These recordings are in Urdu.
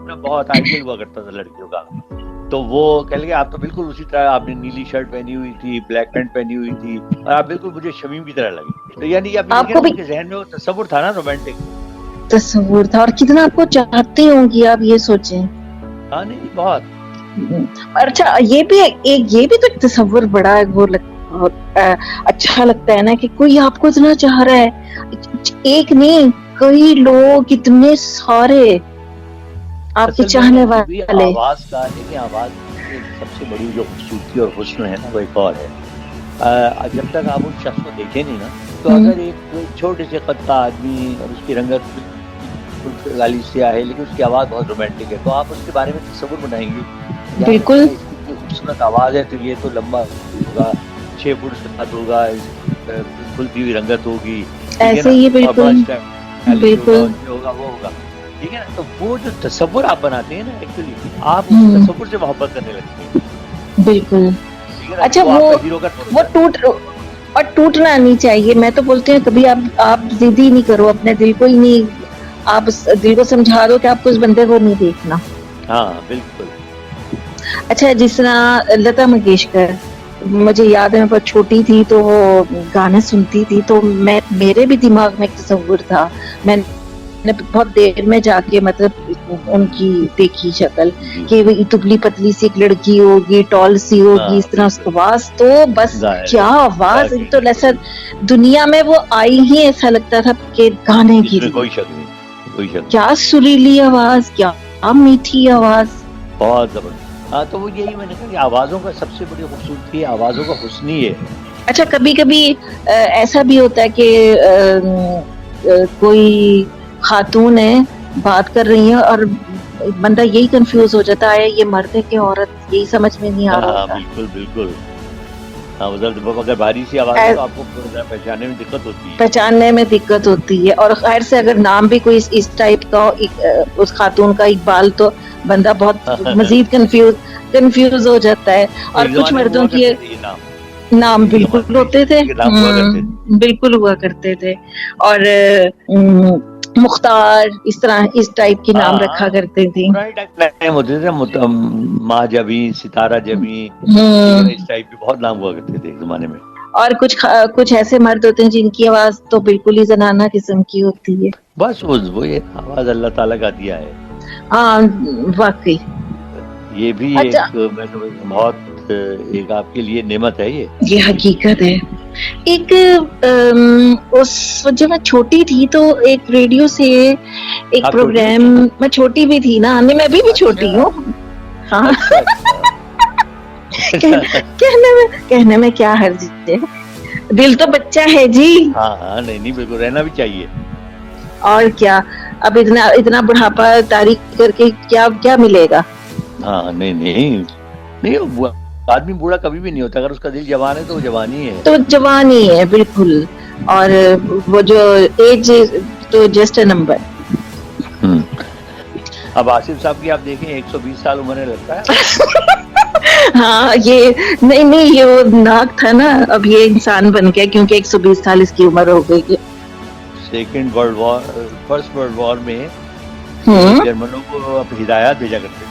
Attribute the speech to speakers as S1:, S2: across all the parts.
S1: نا بہت آئیڈیل ہوا کرتا تھا لڑکیوں کا. تو وہ کہہ لگے آپ تو بالکل اسی طرح, آپ نے نیلی شرٹ پہنی ہوئی تھی, بلیک پینٹ پہنی ہوئی تھی, اور آپ بالکل مجھے شمیم کی طرح لگے. تو یعنی اب یہ
S2: آپ
S1: دیکھیں
S2: کو
S1: نا
S2: بھی
S1: ان کے ذہن میں وہ تصور تھا نا رومانٹک.
S2: تصور تھا, اور کتنا آپ کو چاہتی ہوں گی, آپ یہ سوچیں.
S1: ہاں نہیں بہت.
S2: اچھا یہ بھی تو ایک تصور بڑا وہ اچھا لگتا ہے نا, کہ کوئی آپ کو اتنا چاہ رہا ہے, ایک نہیں کئی لوگ, اتنے سارے آپ کے
S1: اصل میں
S2: چاہنے
S1: بھی
S2: والے.
S1: آواز کا, دیکھیں آواز کی سب سے بڑی جو خوبصورتی اور حسن ہے نا وہ ایک اور ہے. جب تک آپ اس شخص کو دیکھیں نہیں نا, تو اگر ایک چھوٹے سے قد کا آدمی اور اس کی رنگت بالکل غالی سیاہ ہے لیکن اس کی آواز بہت رومانٹک ہے, تو آپ اس کے بارے میں تصور بنائیں گے, یار
S2: بالکل
S1: اس کی اتنی خوبصورت آواز ہے, تو یہ تو لمبا ہوگا, 6 فٹ اس کا قد ہوگا, کھلتی ہوئی رنگت ہوگی, ٹھیک ہے
S2: ایسے
S1: نا,
S2: ہی
S1: اور بڑا
S2: بالکل
S1: اسٹائلش ہوگا,
S2: بالکل
S1: اور یہ ہوگا وہ ہوگا, ٹھیک ہے نا. تو وہ جو تصور آپ بناتے ہیں نا, ایکچولی آپ اس تصور سے محبت کرنے لگتے ہیں,
S2: بالکل.
S1: ٹھیک ہے نا.
S2: اچھا
S1: وہ آپ کا ہیرو کا
S2: وہ
S1: ہوتا ہے.
S2: اور ٹوٹنا نہیں چاہیے. میں تو بولتی ہوں کبھی آپ ضد ہی نہیں کرو, اپنے دل کو ہی نہیں, آپ دل کو سمجھا دو کہ آپ کو اس بندے کو نہیں دیکھنا.
S1: ہاں بالکل.
S2: اچھا جس طرح لتا منگیشکر, مجھے یاد ہے میں بہت چھوٹی تھی تو وہ گانے سنتی تھی, تو میرے بھی دماغ میں ایک تصور تھا, میں نے بہت دیر میں جا کے مطلب ان کی دیکھی شکل,
S1: جی
S2: کہ وہ دبلی پتلی سی ایک لڑکی ہوگی, ٹال سی ہوگی,
S1: ہاں
S2: اس طرح اس
S1: بالکل.
S2: کو آواز تو بس
S1: ظاہر ہے,
S2: کیا آواز,
S1: واقعی
S2: تو ایسا
S1: بالکل.
S2: دنیا میں وہ آئی ہی ایسا لگتا تھا کہ گانے
S1: اس میں
S2: گری.
S1: کوئی شک نہیں, کوئی شک نہیں.
S2: کیا سریلی آواز, کیا میٹھی آواز.
S1: بہت زبردست. ہاں تو وہ یہی میں نے کہا کہ آوازوں کا سب سے بڑی خوبصورتی ہے, آوازوں کا حسن ہی ہے.
S2: اچھا کبھی کبھی ایسا بھی ہوتا ہے کہ کوئی خاتون ہے, بات کر رہی ہیں, اور بندہ یہی کنفیوز ہو جاتا ہے یہ مرد ہے کہ عورت, یہی سمجھ میں نہیں آ رہا
S1: ہاں
S2: ہوتا.
S1: بالکل بالکل. ہاں اگر بھاری سی آواز ہے تو آپ کو پہچانے میں دقت ہوتی ہے.
S2: پہچاننے میں دقت ہوتی ہے, اور خیر سے اگر نام بھی کوئی اس ٹائپ کا اس خاتون کا اقبال, تو بندہ بہت مزید کنفیوز ہو جاتا ہے. اور
S1: ایک
S2: کچھ
S1: زمانے میں
S2: مردوں
S1: ہوا
S2: کی
S1: کرتے تھے یہ
S2: نام
S1: ایک
S2: بالکل
S1: زمانے
S2: ہوتے تھے,
S1: کے نام ہوا کرتے تھے.
S2: بالکل ہوا کرتے تھے, اور مختار اس طرح اس ٹائپ کے نام رکھا کرتے تھے.
S1: ٹائم ہوتے تھے, ماں جبیں, ستارہ جبیں, ٹھیک ہے نا, اس ٹائپ کے بہت نام ہوا کرتے تھے ایک زمانے میں.
S2: اور کچھ ایسے مرد ہوتے ہیں جن کی آواز تو بالکل ہی زنانہ قسم کی ہوتی ہے.
S1: بس وہ یہ آواز اللہ تعالیٰ کا دیا ہے.
S2: ہاں واقعی.
S1: یہ بھی
S2: اچھا
S1: ایک میں سمجھتا ہوں بہت ایک آپ کے لیے نعمت ہے
S2: یہ حقیقت ہے. ایک اس جب میں چھوٹی تھی تو ایک ریڈیو سے ایک
S1: آپ چھوٹی بھی
S2: پروگرام,
S1: تھی؟
S2: میں چھوٹی بھی تھی نا, نہیں میں ابھی بھی چھوٹی
S1: اچھا
S2: ہوں. ہاں
S1: اچھا اچھا.
S2: کہنے میں کیا حرج ہے, دل تو بچہ ہے جی.
S1: ہاں ہاں نہیں نہیں بالکل رہنا بھی چاہیے.
S2: اور کیا, اب اتنا بڑھاپا تاریخ کر کے کیا ملے گا.
S1: ہاں نہیں نہیں نہیں, آدمی بوڑھا کبھی بھی نہیں ہوتا, اگر اس کا دل جوان ہے تو وہ جوان ہی ہے.
S2: تو جوان ہی ہے بالکل, اور وہ جو ایج تو جسٹ اے نمبر.
S1: اب آصف صاحب کی آپ دیکھیں 120 سال عمر ہے, لگتا ہے آپ کو؟
S2: ہاں یہ نہیں یہ وہ ناک تھا نا, اب یہ انسان بن گیا کیونکہ 120 سال اس کی عمر ہو گئی.
S1: Second world war, first world war میں یہ
S2: ہوں
S1: جرمنوں کو اب ہدایات بھیجا کرتے تھے.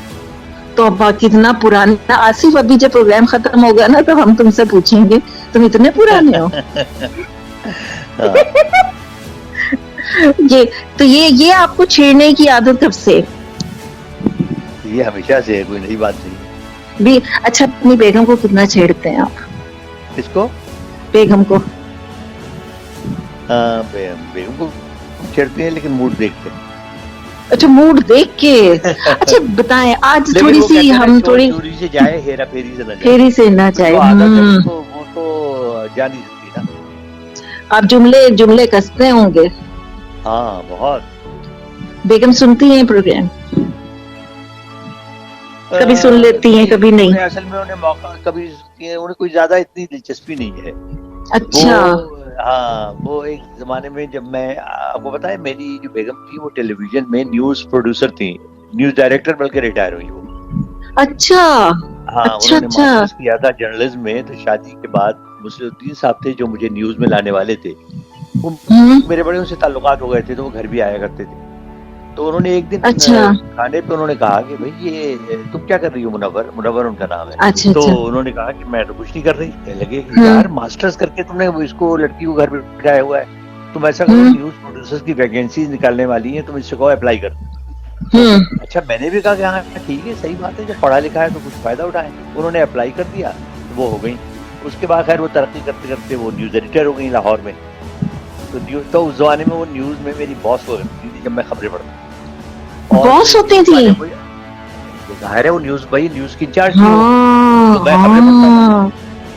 S2: تو ابا کتنا پرانا. آصف ابھی جب پروگرام ختم ہوگا نا تو ہم تم سے پوچھیں گے تم اتنے پرانے ہو.
S1: ہاں
S2: یہ آپ کو چھیڑنے کی عادت کب سے؟
S1: یہ ہمیشہ سے ہے, کوئی نئی بات نہیں ہے.
S2: بھی اچھا اپنی بیگم کو کتنا چھیڑتے ہیں آپ؟
S1: کس کو؟
S2: بیگم کو.
S1: ہاں بیگم کو چھیڑتے ہیں لیکن موڈ دیکھتے ہیں.
S2: اچھا موڈ دیکھ کے. اچھا بتائیں آج
S1: لیکن
S2: تھوڑی
S1: وہ
S2: سی
S1: کہتے ہیں نا
S2: ہم
S1: چور
S2: تھوڑی
S1: چوری سے جائے, ہیرا پھیری سے نہ جائے.
S2: پھیری سے نہ
S1: تو
S2: جائے.
S1: جو عادت ہے وہ تو جا نہیں سکتی نا.
S2: آپ جملے کستے ہوں گے.
S1: ہاں بہت.
S2: بیگم سنتی ہیں پروگرام؟ کبھی سن لیتی ہیں کبھی نہیں.
S1: انہیں اصل میں انہیں موقع کبھی انہیں کوئی زیادہ اتنی دلچسپی نہیں ہے. وہ
S2: اچھا
S1: ہاں وہ ایک زمانے میں جب میں آپ کو بتایا, میری جو بیگم تھی وہ ٹیلی ویژن میں نیوز پروڈیوسر تھی, نیوز ڈائریکٹر بلکہ ریٹائر ہوئی وہ.
S2: اچھا
S1: ہاں
S2: اچھا
S1: انہوں نے
S2: اچھا.
S1: ماسٹرز کیا تھا جرنلزم میں. تو شادی کے بعد مسلم الدین صاحب تھے جو مجھے نیوز میں لانے والے تھے, وہ
S2: ہوں
S1: میرے بڑے ان سے تعلقات ہو گئے تھے, تو وہ گھر بھی آیا کرتے تھے. تو انہوں نے ایک دن
S2: اچھا
S1: کھانے پہ انہوں نے کہا کہ بھائی یہ تم کیا کر رہی ہو؟ منور ان کا نام ہے.
S2: اچھا
S1: تو
S2: اچھا
S1: انہوں نے کہا کہ میں تو کچھ نہیں کر رہی. کہنے لگے کہ
S2: ہوں
S1: یار ماسٹرز کر کے تم نے اس کو لڑکی کو گھر پہ بٹھایا ہوا ہے, تم ایسا کرو
S2: ہوں
S1: نیوز پروڈیوسر کی ویکینسیز نکالنے والی ہیں, تم اس سے کہو اپلائی کر. تو
S2: ہوں
S1: اچھا میں نے بھی کہا کہ ہاں ٹھیک ہے صحیح بات ہے, جب پڑھا لکھا ہے تو کچھ فائدہ اٹھائیں. انہوں نے اپلائی کر دیا, وہ ہو گئی. اس کے بعد خیر وہ ترقی کرتے کرتے وہ نیوز ایڈیٹر ہو گئی لاہور میں. تو اس زمانے میں وہ نیوز میں میری باس ہوا کرتی تھی جب میں خبریں پڑھتا. اور
S2: باس ہوتی
S1: نیوز
S2: تھی.
S1: والے کوئی ظاہر ہے وہ نیوز بھائی نیوز کی انچارج تھی وہ,
S2: ہاں
S1: تو میں خبریں پڑھتا تھا.
S2: ہاں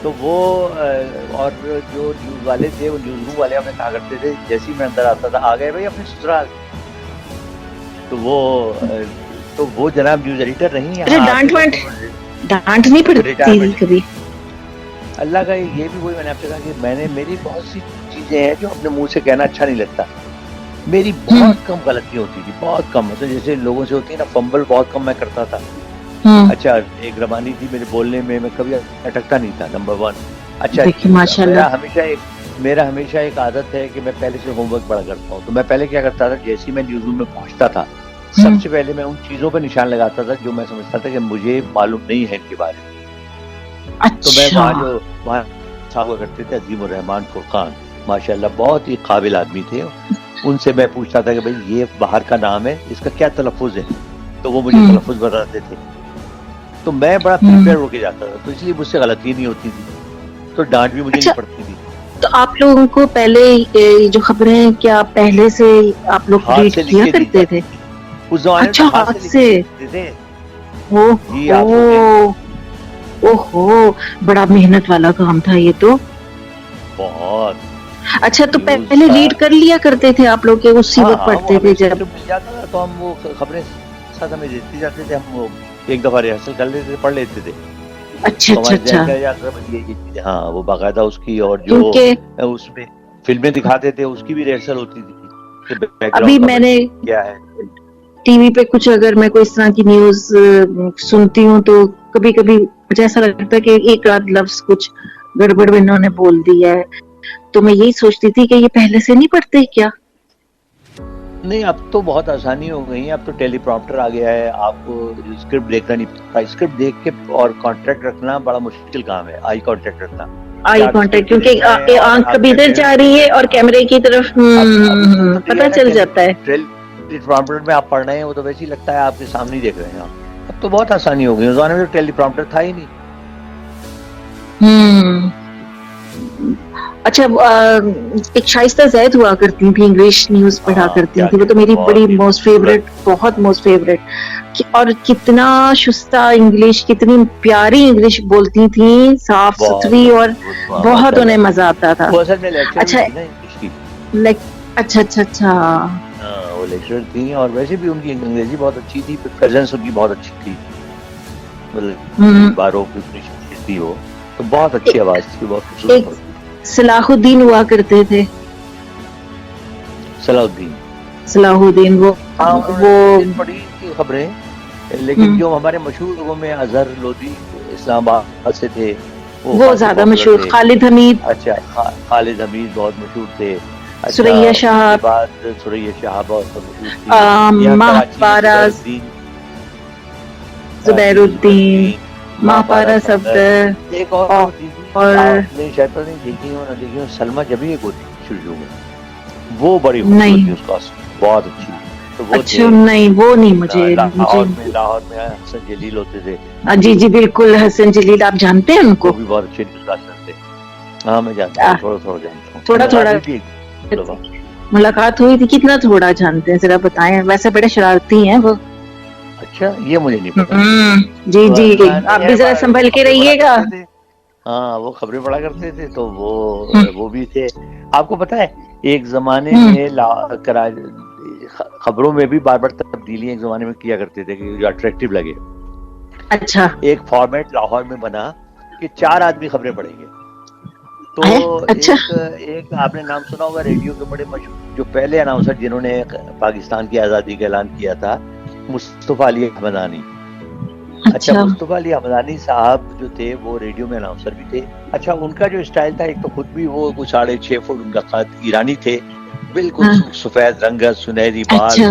S1: تو وہ اور جو نیوز والے تھے وہ نیوز روم والے ہمیں کہا کرتے تھے جیسے ہی میں اندر آتا تھا آ گئے بھائی اپنے سسرال. تو وہ جناب نیوز ایڈیٹر نہیں
S2: اچھا
S1: یہاں آ کے
S2: ڈانٹ نہیں پڑتی تھی
S1: ریٹائرمنٹ.
S2: کبھی؟
S1: اللہ کا یہ بھی وہی میں نے آپ سے کہا کہ میری بہت سی چیزیں ہیں جو اپنے منہ سے کہنا اچھا نہیں لگتا. میری بہت کم غلطیاں ہوتی تھی, بہت کم. مطلب جیسے لوگوں سے ہوتی ہے نا فمبل, بہت کم میں کرتا تھا. اچھا ایک ربانی تھی میرے بولنے میں کبھی اٹکتا نہیں تھا, نمبر 1. اچھا
S2: دیکھیے ماشاء اللہ.
S1: میرا ہمیشہ ایک عادت ہے کہ میں پہلے سے ہوم ورک پڑھا کرتا ہوں. تو میں پہلے کیا کرتا تھا, جیسے ہی میں نیوز روم میں پہنچتا تھا سب سے پہلے میں ان چیزوں پہ نشان لگاتا تھا جو میں سمجھتا تھا کہ مجھے معلوم نہیں ہے ان کے بارے میں. تو میں وہاں صاحب کرتے تھے عظیم الرحمان فرقان, ماشاء اللہ بہت ہی قابل آدمی تھے. ان سے میں پوچھتا تھا کہ بھائی یہ باہر کا نام ہے, اس کا کیا تلفظ ہے, تو وہ مجھے تلفظ بتاتے تھے. تو میں بڑا پریپیئر ہو کے جاتا تھا, تو اس لیے مجھ سے غلطی نہیں ہوتی تھی, تو ڈانٹ بھی مجھے نہیں پڑتی تھی.
S2: تو آپ لوگوں کو پہلے جو خبریں کیا پہلے سے آپ لوگ
S1: ہاتھ
S2: ریڈ
S1: سے لکھ
S2: کیا
S1: کے دی
S2: کرتے تھے؟
S1: جاتی تھی اس زمانے میں,
S2: اچھا
S1: تو ہاتھ سے لکھ کے دیتے تھے. جی آپ سوچیں
S2: اوہو بڑا محنت والا کام تھا یہ تو.
S1: بہت.
S2: اچھا تو پہلے ریڈ کر لیا کرتے تھے آپ لوگ کہ اسی وقت
S1: ہاں وہ
S2: پڑھتے
S1: ہمیں
S2: تھے جب؟
S1: اسکرپٹ مل جاتا تھا تو ہم وہ خبریں ساتھ ہمیں دیتے جاتے تھے, ہم وہ ایک دفعہ ریہرسل کر لیتے تھے, پڑھ لیتے تھے.
S2: اچھا
S1: تو
S2: اچھا
S1: ہمارے ذہن
S2: اچھا.
S1: میں جاتا تھا یہ چیزیں, ہاں وہ باقاعدہ اس کی, اور جو
S2: کیونکہ
S1: اس میں فلمیں دکھاتے تھے اس کی بھی ریہرسل ہوتی تھی کہ بیک
S2: ابھی
S1: گراؤنڈ کا
S2: میں نے
S1: کیا ہے.
S2: ٹی وی پہ کچھ اگر میں کوئی اس طرح کی نیوز سنتی ہوں تو کبھی کبھی مجھے ایسا لگتا ہے کہ ایک آدھ لفظ کچھ گڑبڑ انہوں نے بول دیا ہے, تو میں یہی سوچتی تھی کہ یہ پہلے سے نہیں پڑھتے کیا؟
S1: نہیں اب تو بہت آسانی ہو گئی ہے, اب تو ٹیلی پراپٹر آ گیا ہے, آپ کو اسکرپٹ دیکھنا نہیں پڑتا. اسکرپٹ دیکھ کے اور کانٹیکٹ رکھنا بڑا مشکل کام ہے, آئی کانٹیکٹ رکھنا.
S2: آئی
S1: آپ
S2: کانٹیکٹ,
S1: اسکرپٹ دیکھ رہے ہیں
S2: کیونکہ
S1: اور
S2: آنکھ
S1: آپ
S2: کبھی ادھر
S1: کیمرے
S2: جا
S1: میں دیکھ
S2: رہی
S1: رہے
S2: ہے
S1: ہیں.
S2: اور
S1: ہاں
S2: کیمرے کی طرف
S1: ابھی تو یہ
S2: پتہ
S1: ہے نا
S2: چل
S1: ٹیلی
S2: جاتا ہے.
S1: پراپٹر میں آپ پڑھ رہے ہیں وہ تو ویسے ہی لگتا ہے آپ کے سامنے ہی دیکھ رہے ہیں آپ. اب تو بہت آسانی ہو گئی, اس زمانے میں تو ٹیلی پراپٹر تھا ہی نہیں.
S2: اچھا ایک شائستہ زید ہوا کرتی تھی, انگلش نیوز پڑھا
S1: ہاں
S2: کرتی
S1: کیا
S2: تھی, وہ تو
S1: کہتے ہیں,
S2: میری بڑی
S1: بہت ہی
S2: موسٹ
S1: خوبصورت.
S2: فیوریٹ, بہت موسٹ فیوریٹ. اور کتنا شستہ انگلش, کتنی پیاری انگلش بولتی تھیں, صاف
S1: بہت
S2: ستھری, اور
S1: بہت ماشاء
S2: بہت انہیں
S1: اللہ.
S2: مزہ آتا تھا.
S1: وہ اصل میں لیکچرر
S2: اچھا
S1: تھی نا انگلش کی.
S2: اچھا اچھا اچھا.
S1: ہاں وہ لیکچرر تھی, اور ویسے بھی ان کی انگریزی بہت اچھی تھی, پریزنس ان کی بہت اچھی تھی, مطلب باروں کی اتنی شخصیت تھی وہ, تو بہت اچھی آواز تھی, بہت خوبصورت
S2: ایک
S1: آواز تھی.
S2: صلاح الدین ہوا کرتے تھے,
S1: صلاح الدین.
S2: صلاح الدین وہ
S1: ہاں انہوں نے کچھ دن پڑھی تھی خبریں, لیکن جو ہمارے مشہور لوگوں میں اظہر لودھی اسلام آباد سے تھے وہ خاصے
S2: زیادہ
S1: پاپولر
S2: مشہور.
S1: تھے.
S2: خالد حمید,
S1: اچھا خالد حمید بہت مشہور تھے. اچھا
S2: سریا
S1: اس کے
S2: شہاب,
S1: بعد سریا شہاب بہت مشہور تھی. یہاں
S2: ماہ
S1: کراچی میں
S2: پارا,
S1: زبیر الدین,
S2: زبیر
S1: کراچی میں زبیر
S2: الدین,
S1: الدین,
S2: ماہ
S1: پارا
S2: پارا
S1: صفدر.
S2: صفدر,
S1: ایک اور ہوتی تھی,
S2: اور
S1: آپ نے شاید پتہ نہیں دیکھی ہو نہ دیکھی ہو, سلمہ جبھی ایک ہوتی تھی شروع میں, وہ بڑی خوبصورت تھی,
S2: نہیں.
S1: اس کا بہت اچھی. تو وہ
S2: اچھا
S1: تھے.
S2: نہیں وہ نہیں مجھے.
S1: لاہور میں حسن جلیل ہوتے تھے.
S2: جی جی بالکل, حسن جلیل آپ جانتے ہیں ان
S1: وہ
S2: کو؟
S1: بھی بہت اچھے نیوز کاسٹر تھے. ہاں میں جانتا ہوں, تھوڑا تھوڑا جانتا ہوں,
S2: تھوڑا
S1: ملاقات
S2: تھوڑا
S1: ہوئی تھی ایک دفعہ.
S2: ملاقات ہوئی تھی. کتنا تھوڑا جانتے ہیں ذرا بتائیں, ویسے بڑے شرارتی ہیں وہ.
S1: اچھا یہ مجھے نہیں پتا.
S2: جی جی, آپ
S1: نہیں
S2: بھی ذرا
S1: وہ
S2: سنبھل کے
S1: خبریں پڑھا
S2: رہیے گا.
S1: کرتے تھے. ہاں وہ خبریں پڑھا کرتے تھے, تو وہ بھی تھے. آپ کو پتا ہے ایک زمانے میں خبروں میں بھی بار بار تبدیلیاں ایک زمانے میں کیا کرتے تھے کہ جو اٹریکٹیو لگے.
S2: اچھا
S1: ایک فارمیٹ لاہور میں بنا کہ 4 آدمی خبریں پڑھیں گے. تو
S2: ہے اچھا.
S1: ایک آپ نے نام سنا ہوگا ریڈیو کے بڑے مشہور جو پہلے اناؤنسر جنہوں نے پاکستان کی آزادی کا اعلان کیا تھا, مصطفیٰ علی حمدانی. اچھا مصطفیٰ علی حمدانی صاحب جو تھے وہ ریڈیو میں اناؤنسر بھی تھے. اچھا ان کا جو اسٹائل تھا, ایک تو خود بھی وہ کوئی 6.5 فٹ ان کا قد, ایرانی تھے, بالکل
S2: ہاں
S1: سفید رنگت, سنہری بال,
S2: اچھا